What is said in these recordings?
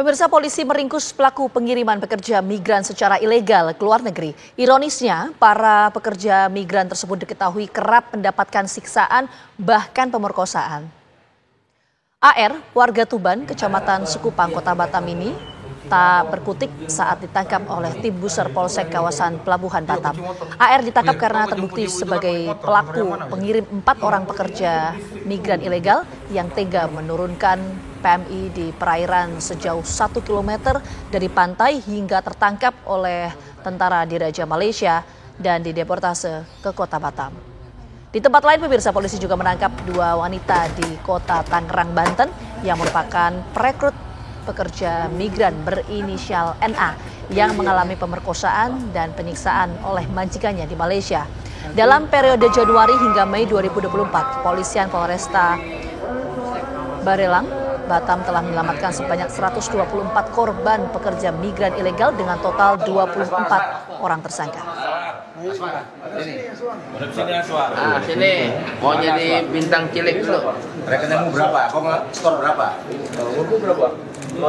Pemirsa, polisi meringkus pelaku pengiriman pekerja migran secara ilegal ke luar negeri. Ironisnya, para pekerja migran tersebut diketahui kerap mendapatkan siksaan bahkan pemerkosaan. AR, warga Tuban, Kecamatan Sekupang, Kota Batam ini tak berkutik saat ditangkap oleh tim Buser Polsek kawasan Pelabuhan Batam. AR ditangkap karena terbukti sebagai pelaku pengirim 4 orang pekerja migran ilegal yang tega menurunkan PMI di perairan sejauh 1 km dari pantai hingga tertangkap oleh tentara Diraja Malaysia dan dideportase ke Kota Batam. Di tempat lain, pemirsa, polisi juga menangkap 2 wanita di Kota Tangerang, Banten yang merupakan perekrut pekerja migran berinisial NA yang mengalami pemerkosaan dan penyiksaan oleh majikannya di Malaysia. Dalam periode Januari hingga Mei 2024, Kepolisian Polresta Barelang, Batam telah menyelamatkan sebanyak 124 korban pekerja migran ilegal dengan total 24 orang tersangka. Sini mau jadi bintang cilik dulu. Rekeningmu berapa? Kau skor berapa? Berapa? 27.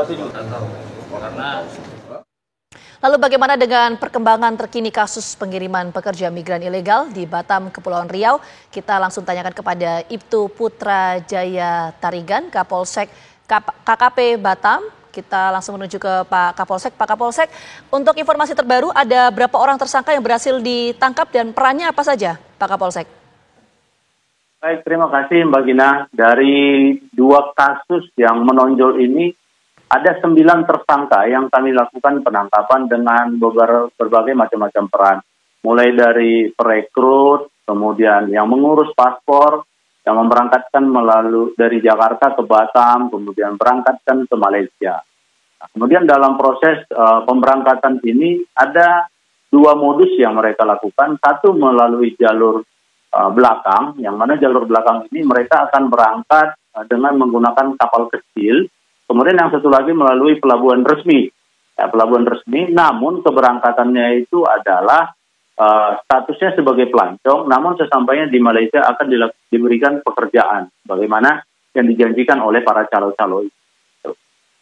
Lalu bagaimana dengan perkembangan terkini kasus pengiriman pekerja migran ilegal di Batam, Kepulauan Riau? Kita langsung tanyakan kepada Ibtu Putra Jaya Tarigan, Kapolsek KKP Batam. Kita langsung menuju ke Pak Kapolsek. Pak Kapolsek, untuk informasi terbaru ada berapa orang tersangka yang berhasil ditangkap dan perannya apa saja, Pak Kapolsek? Baik, terima kasih Mbak Gina. Dari 2 kasus yang menonjol ini, ada 9 tersangka yang kami lakukan penangkapan dengan berbagai macam-macam peran. Mulai dari perekrut, kemudian yang mengurus paspor, yang memberangkatkan melalui dari Jakarta ke Batam, kemudian berangkatkan ke Malaysia. Nah, kemudian dalam proses pemberangkatan ini ada 2 modus yang mereka lakukan. Satu melalui jalur belakang, yang mana jalur belakang ini mereka akan berangkat dengan menggunakan kapal kecil. Kemudian yang satu lagi melalui pelabuhan resmi. Ya, pelabuhan resmi, namun keberangkatannya itu adalah statusnya sebagai pelancong, namun sesampainya di Malaysia akan diberikan pekerjaan, bagaimana yang dijanjikan oleh para calo-calo itu.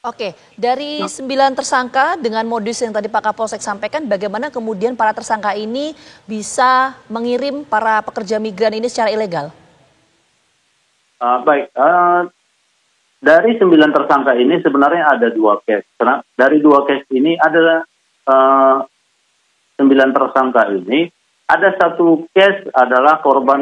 Oke, dari 9 tersangka dengan modus yang tadi Pak Kapolsek sampaikan, bagaimana kemudian para tersangka ini bisa mengirim para pekerja migran ini secara ilegal? Dari 9 tersangka ini sebenarnya ada 2 case. Karena dari 2 case ini ada 9 tersangka ini, ada 1 case adalah korban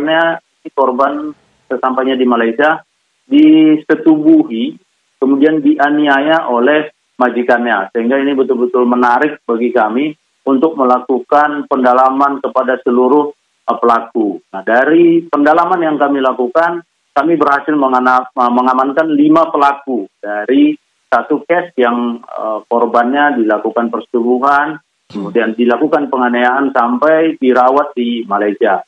sesampainya di Malaysia disetubuhi, kemudian dianiaya oleh majikannya. Sehingga ini betul-betul menarik bagi kami untuk melakukan pendalaman kepada seluruh pelaku. Nah, dari pendalaman yang kami lakukan, kami berhasil mengamankan 5 pelaku dari 1 case yang korbannya dilakukan persetubuhan, kemudian dilakukan penganiayaan sampai dirawat di Malaysia.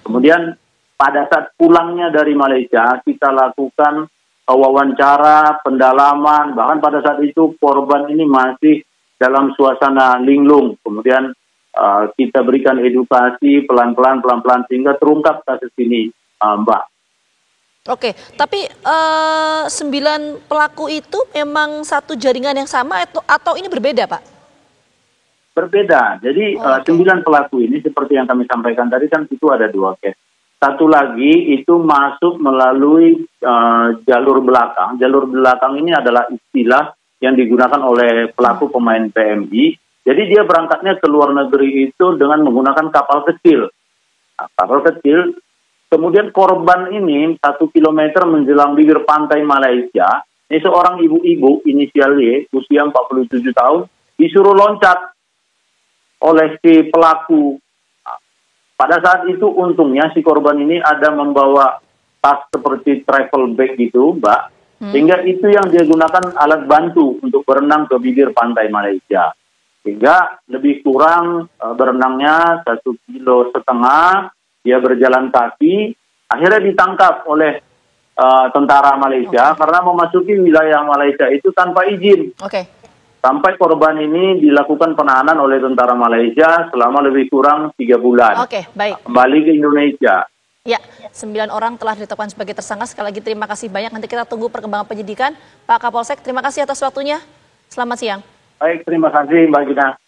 Kemudian pada saat pulangnya dari Malaysia, kita lakukan wawancara, pendalaman, bahkan pada saat itu korban ini masih dalam suasana linglung. Kemudian kita berikan edukasi pelan-pelan sehingga terungkap kasus ini, Mbak. Oke, tapi 9 pelaku itu memang satu jaringan yang sama atau ini berbeda, Pak? Berbeda. Jadi 9 pelaku ini seperti yang kami sampaikan tadi kan itu ada 2 case. Satu lagi itu masuk melalui jalur belakang. Jalur belakang ini adalah istilah yang digunakan oleh pelaku pemain PMI. Jadi dia berangkatnya ke luar negeri itu dengan menggunakan kapal kecil. Nah, kapal kecil. Kemudian korban ini 1 kilometer menjelang bibir pantai Malaysia. Ini seorang ibu-ibu inisial Y, usia 47 tahun, disuruh loncat oleh si pelaku. Pada saat itu untungnya si korban ini ada membawa tas seperti travel bag gitu, Mbak. Sehingga itu yang dia gunakan alat bantu untuk berenang ke bibir pantai Malaysia. Sehingga lebih kurang berenangnya 1,5 kilo. Dia berjalan kaki, akhirnya ditangkap oleh tentara Malaysia karena memasuki wilayah Malaysia itu tanpa izin. Sampai korban ini dilakukan penahanan oleh tentara Malaysia selama lebih kurang 3 bulan. Baik. Kembali ke Indonesia. Ya, 9 orang telah ditetapkan sebagai tersangka. Sekali lagi terima kasih banyak. Nanti kita tunggu perkembangan penyidikan. Pak Kapolsek, terima kasih atas waktunya. Selamat siang. Baik, terima kasih Mbak Gina.